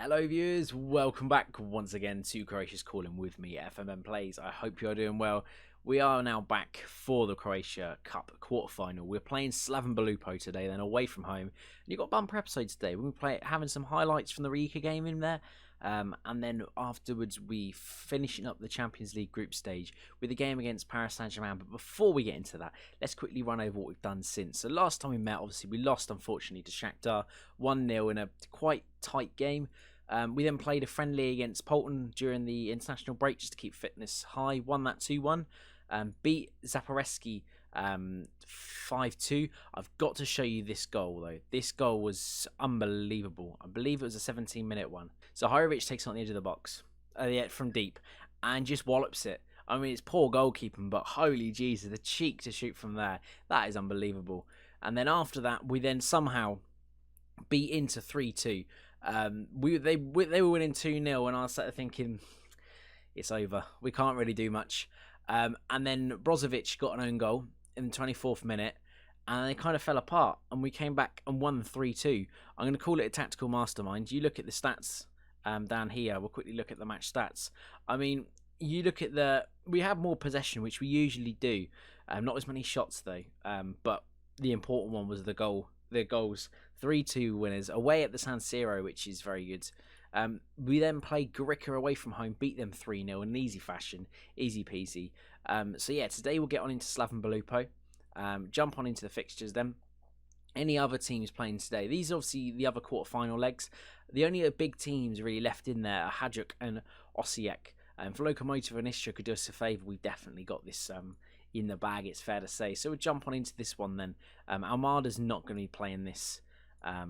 Hello viewers, welcome back once again to Croatia's Calling with me, FMM Plays. I hope you're doing well. We are now back for the Croatia Cup quarterfinal. We're playing Slaven Belupo today, then away from home. And you've got a bumper episode today. We're having some highlights from the Rijeka game in there. And then afterwards we finishing up the Champions League group stage with a game against Paris Saint-Germain. But before we get into that, let's quickly run over what we've done since. So last time we met, obviously we lost unfortunately to Shakhtar 1-0 in a quite tight game. We then played a friendly against Polton during the international break just to keep fitness high. Won that 2-1. Beat Zaporeski 5-2. I've got to show you this goal though. This goal was unbelievable. I believe it was a 17-minute one. So Hirovic takes it on the edge of the box from deep and just wallops it. I mean, it's poor goalkeeping, but holy Jesus, the cheek to shoot from there. That is unbelievable. And then after that, we then somehow beat into 3-2. They were winning 2-0 and I was sat there thinking, it's over. We can't really do much. And then Brozovic got an own goal in the 24th minute and they kind of fell apart and we came back and won 3-2. I'm going to call it a tactical mastermind. You look at the stats down here. We'll quickly look at the match stats. I mean, you look at we had more possession, which we usually do. Not as many shots though. But the important one was the goals. 3-2 winners away at the San Siro, which is very good. We then played Gorica away from home, beat them 3-0 in an easy fashion, easy peasy. So yeah, today we'll get on into Slaven Belupo, jump on into the fixtures then. Any other teams playing today? These are obviously the other quarter-final legs. The only big teams really left in there are Hajduk and Osijek. For Lokomotiv and Istra could do us a favour, we definitely got this in the bag, it's fair to say. So we'll jump on into this one then. Almada's not going to be playing this, I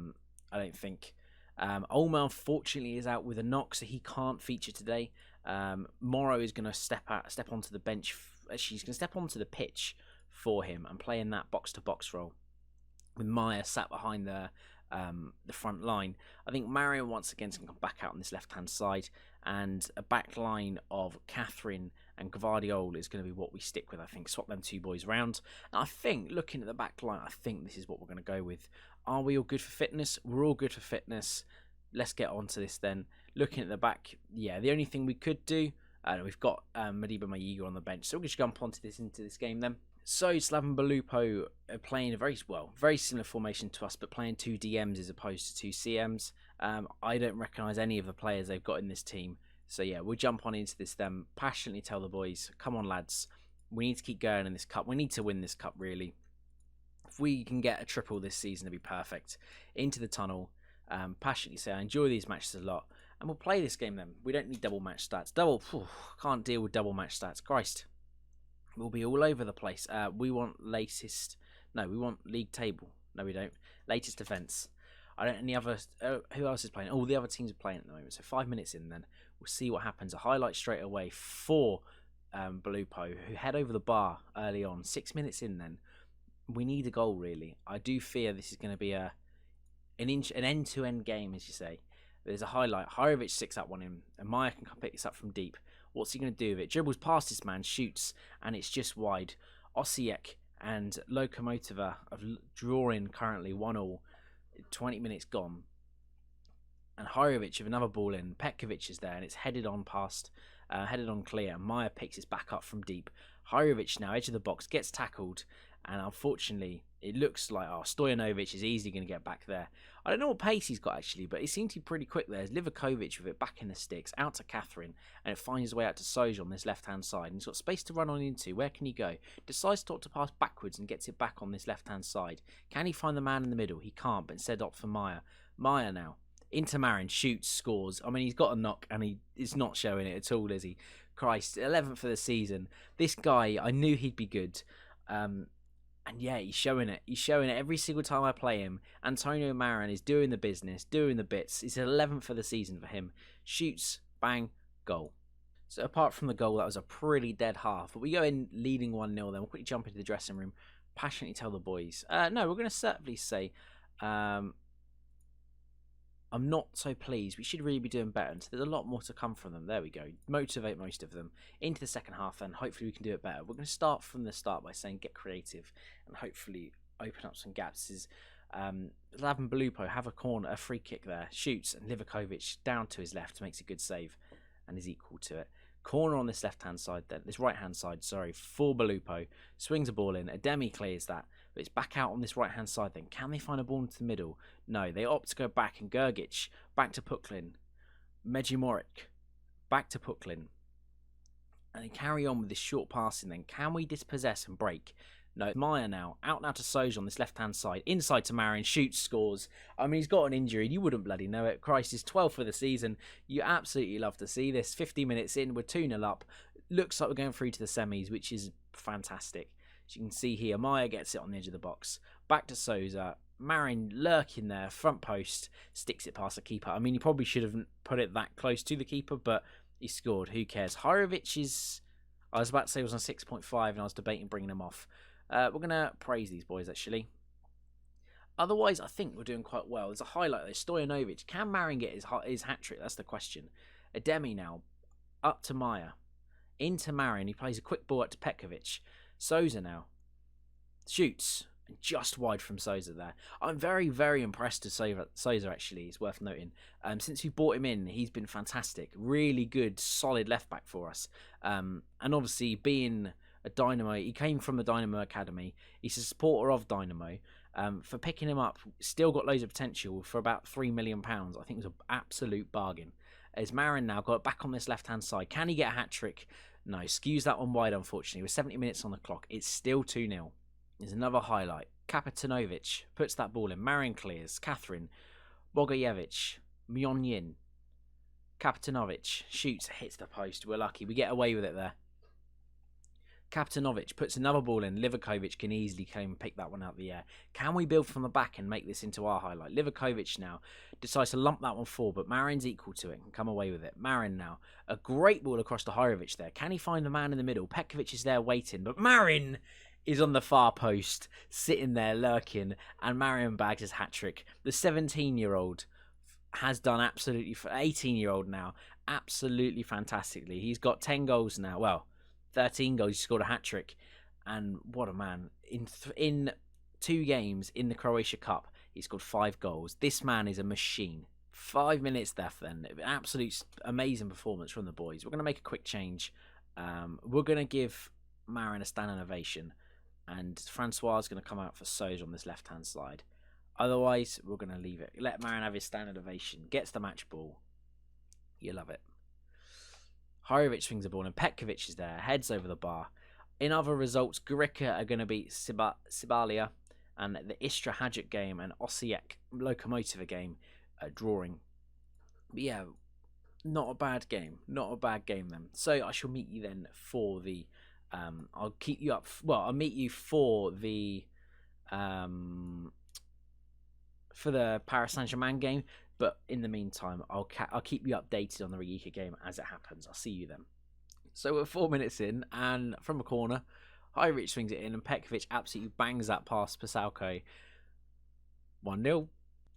don't think. Olma unfortunately is out with a knock, so he can't feature today. Morrow is going to step onto the bench. She's going to step onto the pitch for him and play in that box-to-box role, with Maya sat behind the front line. I think Marion once again is going to come back out on this left-hand side, and a back line of Catherine and Gvardiol is going to be what we stick with. I think swap them two boys round. And I think, looking at the back line, I think this is what we're going to go with. Are we all good for fitness? We're all good for fitness. Let's get on to this then. Looking at the back, yeah, the only thing we could do, we've got Madiba Mayiga on the bench, so we'll just jump into this game then. So Slaven Belupo are playing a very similar formation to us, but playing two DMs as opposed to two CMs. I don't recognise any of the players they've got in this team. So yeah, we'll jump on into this then. Passionately tell the boys, come on lads, we need to keep going in this cup. We need to win this cup really. If we can get a triple this season, it'd be perfect. Into the tunnel. Passionately say I enjoy these matches a lot, and we'll play this game then. We don't need double match stats. Can't deal with double match stats. Christ. We'll be all over the place. We want we want league table. No, we don't. Latest defence. I don't any other. Who else is playing? Oh, the other teams are playing at the moment. So 5 minutes in, then we'll see what happens. A highlight straight away for Belupo, who head over the bar early on. 6 minutes in, then we need a goal really. I do fear this is going to be an end-to-end game, as you say. There's a highlight. Hirovic sticks that one in, and Maya can come pick this up from deep. What's he going to do with it? Dribbles past this man, shoots, and it's just wide. Osijek and Lokomotiva are drawing currently 1-1. 20 minutes gone. And Hirovic with another ball in. Petkovic is there, and it's headed on clear. Maya picks it back up from deep. Hirovic now, edge of the box, gets tackled, and unfortunately, it looks like Stojanovic is easily going to get back there. I don't know what pace he's got actually, but he seems to be pretty quick there. There's Livakovic with it back in the sticks, out to Catherine, and it finds its way out to Soj on this left-hand side. And he's got space to run on into. Where can he go? Decides to pass backwards and gets it back on this left-hand side. Can he find the man in the middle? He can't, but instead opts for Maya. Maya now. Into Marin, shoots, scores. I mean, he's got a knock, and he is not showing it at all, is he? Christ, 11th for the season. This guy, I knew he'd be good. And yeah, he's showing it. He's showing it every single time I play him. Antonio Marin is doing the business, doing the bits. It's 11th for the season for him. Shoots, bang, goal. So apart from the goal, that was a pretty dead half. But we go in leading 1-0 then. We'll quickly jump into the dressing room. Passionately tell the boys. No, we're going to certainly say... I'm not so pleased. We should really be doing better. And so there's a lot more to come from them. There we go. Motivate most of them into the second half, and hopefully we can do it better. We're going to start from the start by saying get creative and hopefully open up some gaps. This is Slaven Belupo have a free kick there, shoots, and Livakovic down to his left makes a good save and is equal to it. Corner on this right hand side, for Belupo. Swings a ball in. Ademi clears that, but it's back out on this right hand side then. Can they find a ball into the middle? No, they opt to go back, and Gergic back to Puklin. Mejimoric back to Puklin. And they carry on with this short passing then. Can we dispossess and break? No, Maya now. Out now to Soj on this left-hand side. Inside to Marin. Shoots, scores. I mean, he's got an injury. You wouldn't bloody know it. Christ, is 12th for the season. You absolutely love to see this. 50 minutes in, we're 2-0 up. Looks like we're going through to the semis, which is fantastic. As you can see here, Maya gets it on the edge of the box. Back to Souza. Marin lurking there, front post. Sticks it past the keeper. I mean, he probably should have put it that close to the keeper, but he scored. Who cares? Hirovic is... I was about to say he was on 6.5, and I was debating bringing him off. We're going to praise these boys, actually. Otherwise, I think we're doing quite well. There's a highlight there. Stojanovic. Can Marin get his hat-trick? That's the question. Ademi now. Up to Maya. Into Marin. He plays a quick ball up to Petkovic. Souza now. Shoots. And just wide from Souza there. I'm very, very impressed with Souza, actually. It's worth noting. Since we brought him in, he's been fantastic. Really good, solid left-back for us. And obviously, being... a Dynamo, he came from the Dynamo Academy. He's a supporter of Dynamo. For picking him up, still got loads of potential for about £3 million. I think it was an absolute bargain. As Marin now got back on this left-hand side. Can he get a hat-trick? No, skews that one wide, unfortunately. With 70 minutes on the clock, it's still 2-0. There's another highlight. Kapitanovic puts that ball in. Marin clears. Catherine. Bogojevic. Mjonjin. Kapitanovic shoots, hits the post. We're lucky. We get away with it there. Kapitanovic puts another ball in. Livakovic can easily come and pick that one out of the air. Can we build from the back and make this into our highlight? Livakovic now decides to lump that one forward, but Marin's equal to it and come away with it. Marin now. A great ball across to Hirovic there. Can he find the man in the middle? Petkovic is there waiting, but Marin is on the far post, sitting there lurking, and Marin bags his hat-trick. The 17-year-old has done absolutely... 18-year-old now, absolutely fantastically. He's got 10 goals now. Well... 13 goals, he scored a hat-trick, and what a man. In 2 games in the Croatia Cup, he scored 5 goals. This man is a machine. 5 minutes left then. An absolute amazing performance from the boys. We're going to make a quick change. We're going to give Marin a standing ovation, and Francois is going to come out for Soj on this left-hand side. Otherwise, we're going to leave it. Let Marin have his standing ovation. Gets the match ball. You love it. Hirovic swings the ball and Petkovic is there, heads over the bar. In other results, Gorica are going to beat Sibalia, and the Istra Hajduk game and Osijek Lokomotiva game drawing. But yeah, not a bad game. Not a bad game then. So I shall meet you then for the... I'll keep you up... Well, I'll meet you for the... for the Paris Saint-Germain game. But in the meantime, I'll keep you updated on the Rijeka game as it happens. I'll see you then. So we're 4 minutes in, and from a corner, Hirovic swings it in, and Petkovic absolutely bangs that past Pasauko. 1-0.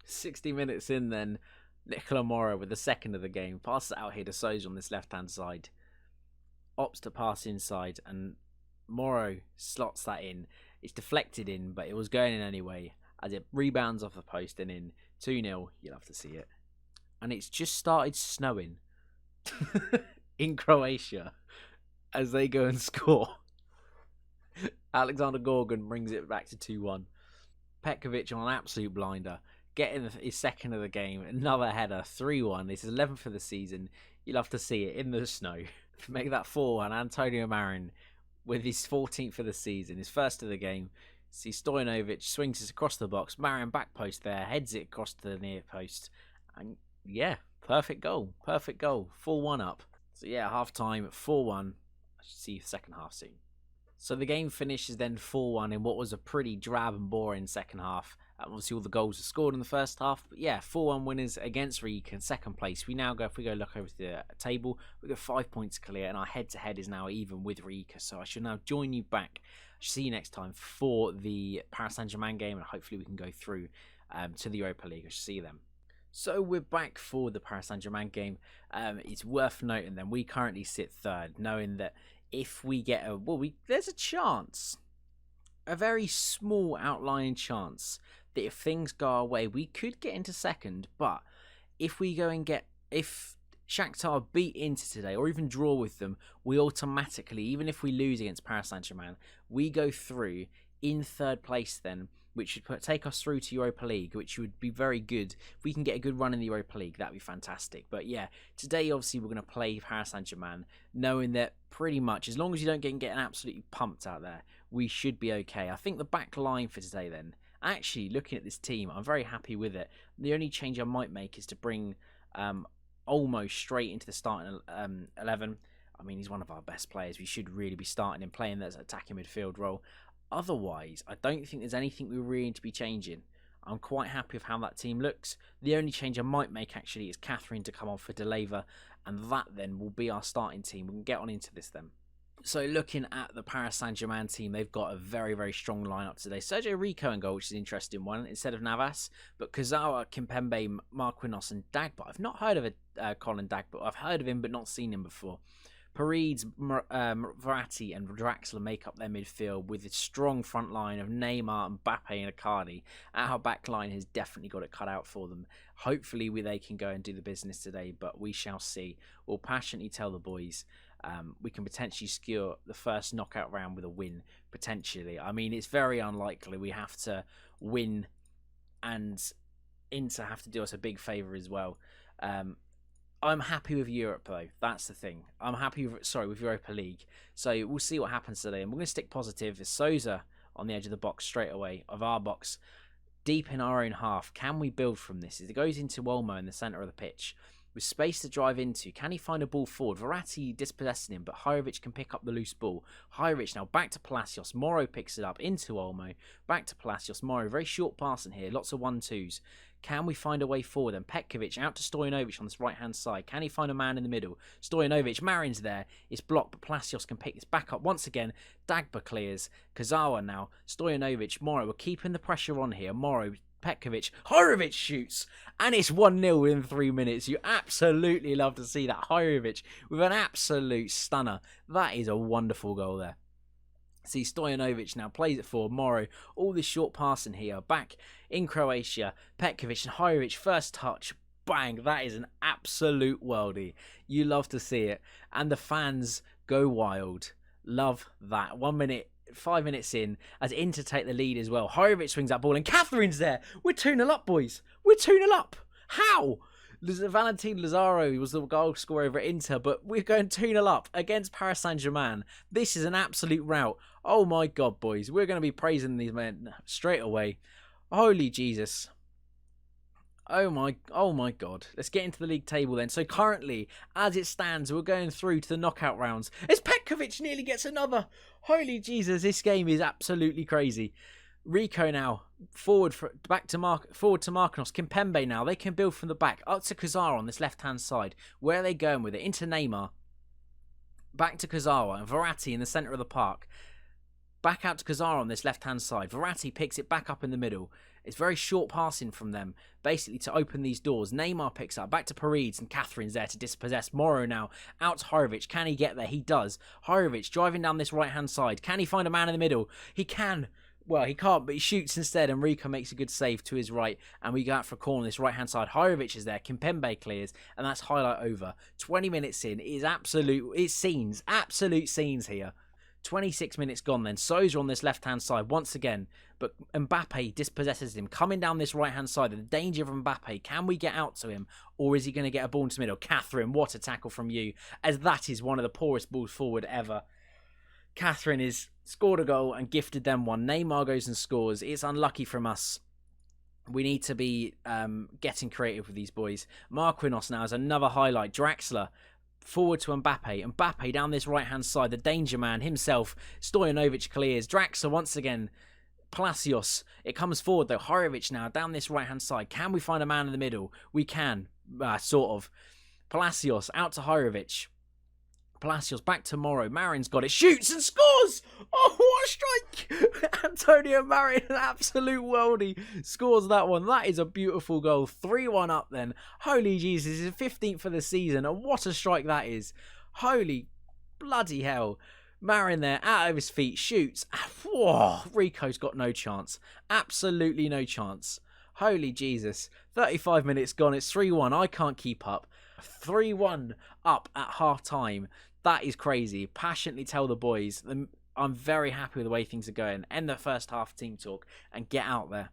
60 minutes in then, Nicola Moro with the second of the game. Passes it out here to Soj on this left-hand side. Opts to pass inside, and Moro slots that in. It's deflected in, but it was going in anyway, as it rebounds off the post and in. 2-0, you'll have to see it. And it's just started snowing in Croatia as they go and score. Alexander Gorgon brings it back to 2-1. Petkovic on an absolute blinder, getting his second of the game. Another header, 3-1. This is 11th for the season. You'll have to see it in the snow. To make that 4-1, Antonio Marin with his 14th for the season, his first of the game. See Stojanovic swings it across the box. Marin back post there, heads it across to the near post. And yeah, perfect goal. Perfect goal. 4-1 up. So yeah, half time, 4-1. I should see you the second half soon. So the game finishes then 4-1 in what was a pretty drab and boring second half. Obviously all the goals are scored in the first half. But yeah, 4-1 winners against Rijeka in second place. We now go, if we go look over the table, we've got 5 points clear, and our head-to-head is now even with Rijeka. So I shall now join you back. See you next time for the Paris Saint-Germain game, and hopefully we can go through to the Europa League. I shall see you then. So we're back for the Paris Saint-Germain game. It's worth noting then we currently sit third, knowing that if we get there's a chance, a very small outlying chance that if things go our way, we could get into second. But if we go and if Shakhtar beat Inter today, or even draw with them, we automatically, even if we lose against Paris Saint-Germain, we go through in third place then, which would take us through to Europa League, which would be very good. If we can get a good run in the Europa League, that'd be fantastic. But yeah, today obviously we're going to play Paris Saint-Germain, knowing that pretty much, as long as you don't get absolutely pumped out there, we should be okay. I think the back line for today then, actually looking at this team, I'm very happy with it. The only change I might make is to bring almost straight into the starting 11. I mean, he's one of our best players. We should really be starting him, playing that attacking midfield role. Otherwise, I don't think there's anything we really need to be changing. I'm quite happy with how that team looks. The only change I might make actually is Catherine to come on for Deleva, and that then will be our starting team. We can get on into this then. So looking at the Paris Saint-Germain team, they've got a very, very strong lineup today. Sergio Rico in goal, which is an interesting one, instead of Navas. But Kurzawa, Kimpembe, Marquinhos and Dagba. I've not heard of Colin Dagba. I've heard of him but not seen him before. Paredes, Verratti and Draxler make up their midfield with a strong front line of Neymar, Mbappe and Icardi. Our back line has definitely got it cut out for them. Hopefully they can go and do the business today, but we shall see. We'll passionately tell the boys we can potentially secure the first knockout round with a win, potentially. I mean, it's very unlikely. We have to win and Inter have to do us a big favour as well. I'm happy with Europe, though. That's the thing. I'm happy with Europa League. So we'll see what happens today. And we're going to stick positive. It's Sousa on the edge of the box straight away, of our box, deep in our own half. Can we build from this? It goes into Olmo in the centre of the pitch, with space to drive into. Can he find a ball forward? Verratti dispossessing him, but Hajrovic can pick up the loose ball. Hajrovic now back to Palacios. Moro picks it up into Olmo. Back to Palacios. Moro, very short pass in here. Lots of 1-2s. Can we find a way forward? And Petkovic out to Stojanovic on this right-hand side. Can he find a man in the middle? Stojanovic, Marin's there. It's blocked, but Palacios can pick this back up. Once again, Dagba clears. Kurzawa now. Stojanovic, Moro. We're keeping the pressure on here. Moro, Petkovic, Hajrovic shoots, and it's 1-0 within 3 minutes. You absolutely love to see that. Hajrovic with an absolute stunner. That is a wonderful goal there. See, Stojanovic now plays it forward. Moro, all this short passing here. Back in Croatia, Petkovic and Hajrovic, first touch. Bang, that is an absolute worldie. You love to see it. And the fans go wild. Love that. 1 minute, 5 minutes in, as Inter take the lead as well. Hajrovic swings that ball and Catherine's there. We're 2-0 up, boys. We're 2-0 up. How? Valentin Lazaro was the goal scorer over at Inter, but we're going 2-0 up against Paris Saint-Germain. This is an absolute rout. Oh my God, boys. We're going to be praising these men straight away. Holy Jesus. Oh my God. Let's get into the league table then. So currently, as it stands, we're going through to the knockout rounds. As Petkovic nearly gets another. Holy Jesus, this game is absolutely crazy. Rico now forward to Marquinhos. Kimpembe now. They can build from the back up to Kurzawa on this left-hand side. Where are they going with it? Into Neymar. Back to Kurzawa and Verratti in the centre of the park. Back out to Kurzawa on this left-hand side. Verratti picks it back up in the middle. It's very short passing from them, basically to open these doors. Neymar picks up, back to Paredes, and Catherine's there to dispossess. Moro now, out to Hajrovic. Can he get there? He does. Hajrovic driving down this right-hand side. Can he find a man in the middle? He can. Well, he can't, but he shoots instead, and Rico makes a good save to his right, and we go out for a corner on this right-hand side. Hajrovic is there, Kimpembe clears, and that's highlight over. 20 minutes in, it's scenes, absolute scenes here. 26 minutes gone then. Sousa on this left-hand side once again, but Mbappe dispossesses him. Coming down this right-hand side, the danger of Mbappe. Can we get out to him, or is he going to get a ball into the middle? Catherine, what a tackle from you, as that is one of the poorest balls forward ever. Catherine has scored a goal and gifted them one. Neymar goes and scores. It's unlucky from us. We need to be getting creative with these boys. Marquinhos now is another highlight. Draxler forward to Mbappe. Mbappe down this right-hand side. The danger man himself. Stojanovic clears. Draxler once again. Palacios. It comes forward though. Hajrovic now down this right-hand side. Can we find a man in the middle? We can. Sort of. Palacios out to Hajrovic. Palacios back to Moro. Marin's got it. Shoots and scores! Oh, what a strike! Antonio Marin, an absolute worldie, scores that one. That is a beautiful goal. 3-1 up then. Holy Jesus, it's 15th for the season. And what a strike that is. Holy bloody hell. Marin there, out of his feet, shoots. Whoa, Rico's got no chance. Absolutely no chance. Holy Jesus. 35 minutes gone. It's 3-1. I can't keep up. 3-1 up at half time. That is crazy. Passionately tell the boys. I'm very happy with the way things are going. End the first half team talk and get out there.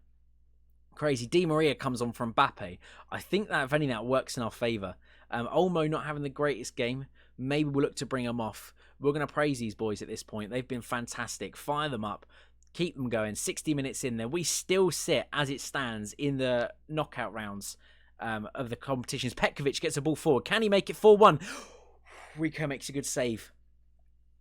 Crazy. Di Maria comes on from Mbappe. I think that if anything that works in our favour. Olmo not having the greatest game. Maybe we'll look to bring them off. We're going to praise these boys at this point. They've been fantastic. Fire them up. Keep them going. 60 minutes in there. We still sit, as it stands, in the knockout rounds of the competitions. Petkovic gets a ball forward. Can he make it 4-1? Rico makes a good save.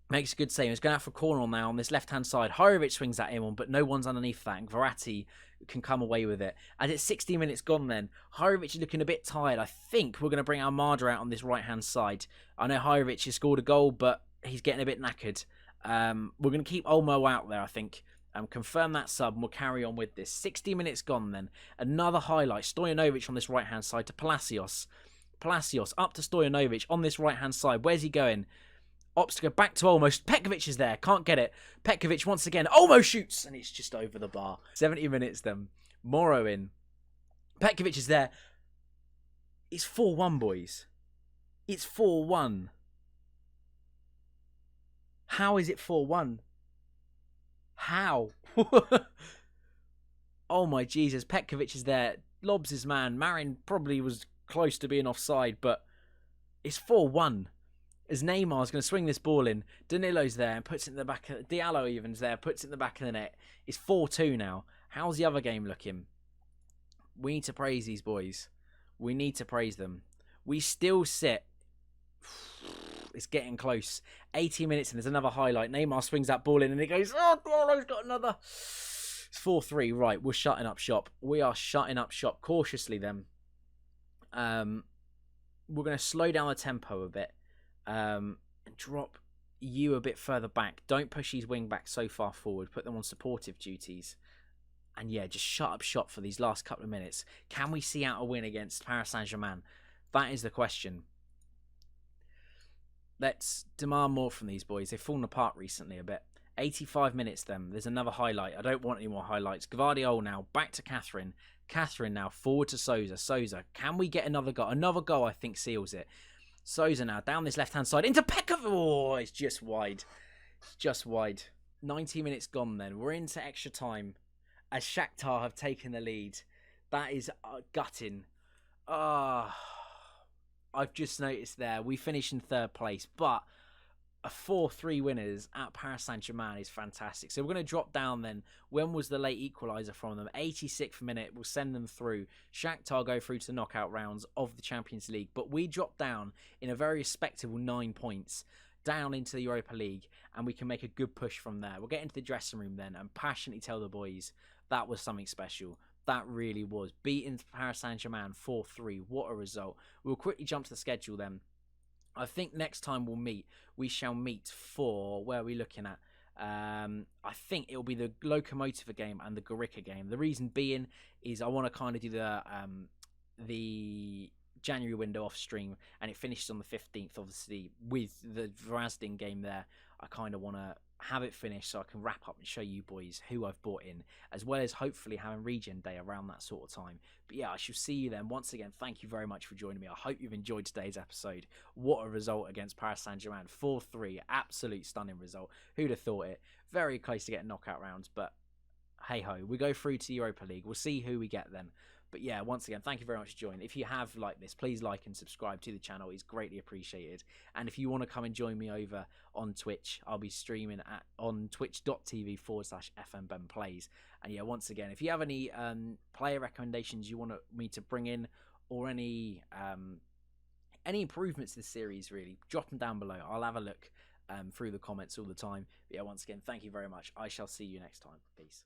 Makes a good save. He's going out for a corner now on this left-hand side. Horovic swings at him, but no one's underneath that. And Verratti can come away with it. As it's 60 minutes gone then, Horovic is looking a bit tired. I think we're going to bring Armada out on this right-hand side. I know Horovic has scored a goal, but he's getting a bit knackered. We're going to keep Olmo out there, I think. Confirm that sub and we'll carry on with this. 60 minutes gone then. Another highlight. Stojanovic on this right-hand side to Palacios. Palacios up to Stojanovic on this right-hand side. Where's he going? Obstacle back to Olmo. Petkovic is there. Can't get it. Petkovic once again. Olmo shoots. And it's just over the bar. 70 minutes then. Moro in. Petkovic is there. It's 4-1, boys. It's 4-1. How is it 4-1? How? Oh my Jesus. Petkovic is there. Lobs his man. Marin probably was close to being offside, but it's 4-1. As Neymar's going to swing this ball in. Danilo's there and puts it in the back. Diallo even's there, puts it in the back of the net. It's 4-2 now. How's the other game looking? We need to praise these boys. We need to praise them. We still sit. It's getting close. 80 minutes and there's another highlight. Neymar swings that ball in and it goes, oh, Diallo's got another. It's 4-3. Right, we're shutting up shop. We are shutting up shop cautiously then. We're going to slow down the tempo a bit. And drop you a bit further back. Don't push these wing backs so far forward. Put them on supportive duties. And yeah, just shut up shop for these last couple of minutes. Can we see out a win against Paris Saint-Germain? That is the question. Let's demand more from these boys. They've fallen apart recently a bit. 85 minutes then. There's another highlight. I don't want any more highlights. Gvardiol now. Back to Catherine. Catherine now. Forward to Sousa. Sousa. Can we get another goal? Another goal I think seals it. Sousa now down this left-hand side into Petkovic. Oh, it's just wide. It's just wide. 90 minutes gone then. We're into extra time as Shakhtar have taken the lead. That is gutting. I've just noticed there. We finished in third place, but a 4-3 winners at Paris Saint-Germain is fantastic. So we're going to drop down then. When was the late equaliser from them? 86th minute. We'll send them through. Shakhtar go through to the knockout rounds of the Champions League. But we drop down in a very respectable 9 points down into the Europa League. And we can make a good push from there. We'll get into the dressing room then and passionately tell the boys that was something special. That really was. Beating Paris Saint-Germain 4-3. What a result. We'll quickly jump to the schedule then. I think next time we shall meet for, where are we looking at? I think it'll be the Lokomotiva game and the Gorica game. The reason being is I want to kind of do the January window off stream, and it finishes on the 15th, obviously, with the Vrazden game there. I kind of want to have it finished so I can wrap up and show you boys who I've brought in, as well as hopefully having Regen Day around that sort of time. But yeah, I shall see you then. Once again, thank you very much for joining me. I hope you've enjoyed today's episode. What a result against Paris Saint-Germain. 4-3. Absolute stunning result. Who'd have thought it? Very close to getting knockout rounds, but hey-ho. We go through to Europa League. We'll see who we get then. But yeah, once again, thank you very much for joining. If you have liked this, please like and subscribe to the channel. It's greatly appreciated. And if you want to come and join me over on Twitch, I'll be streaming on twitch.tv/FMBenPlays. And yeah, once again, if you have any player recommendations you want me to bring in, or any improvements to the series, really, drop them down below. I'll have a look through the comments all the time. But yeah, once again, thank you very much. I shall see you next time. Peace.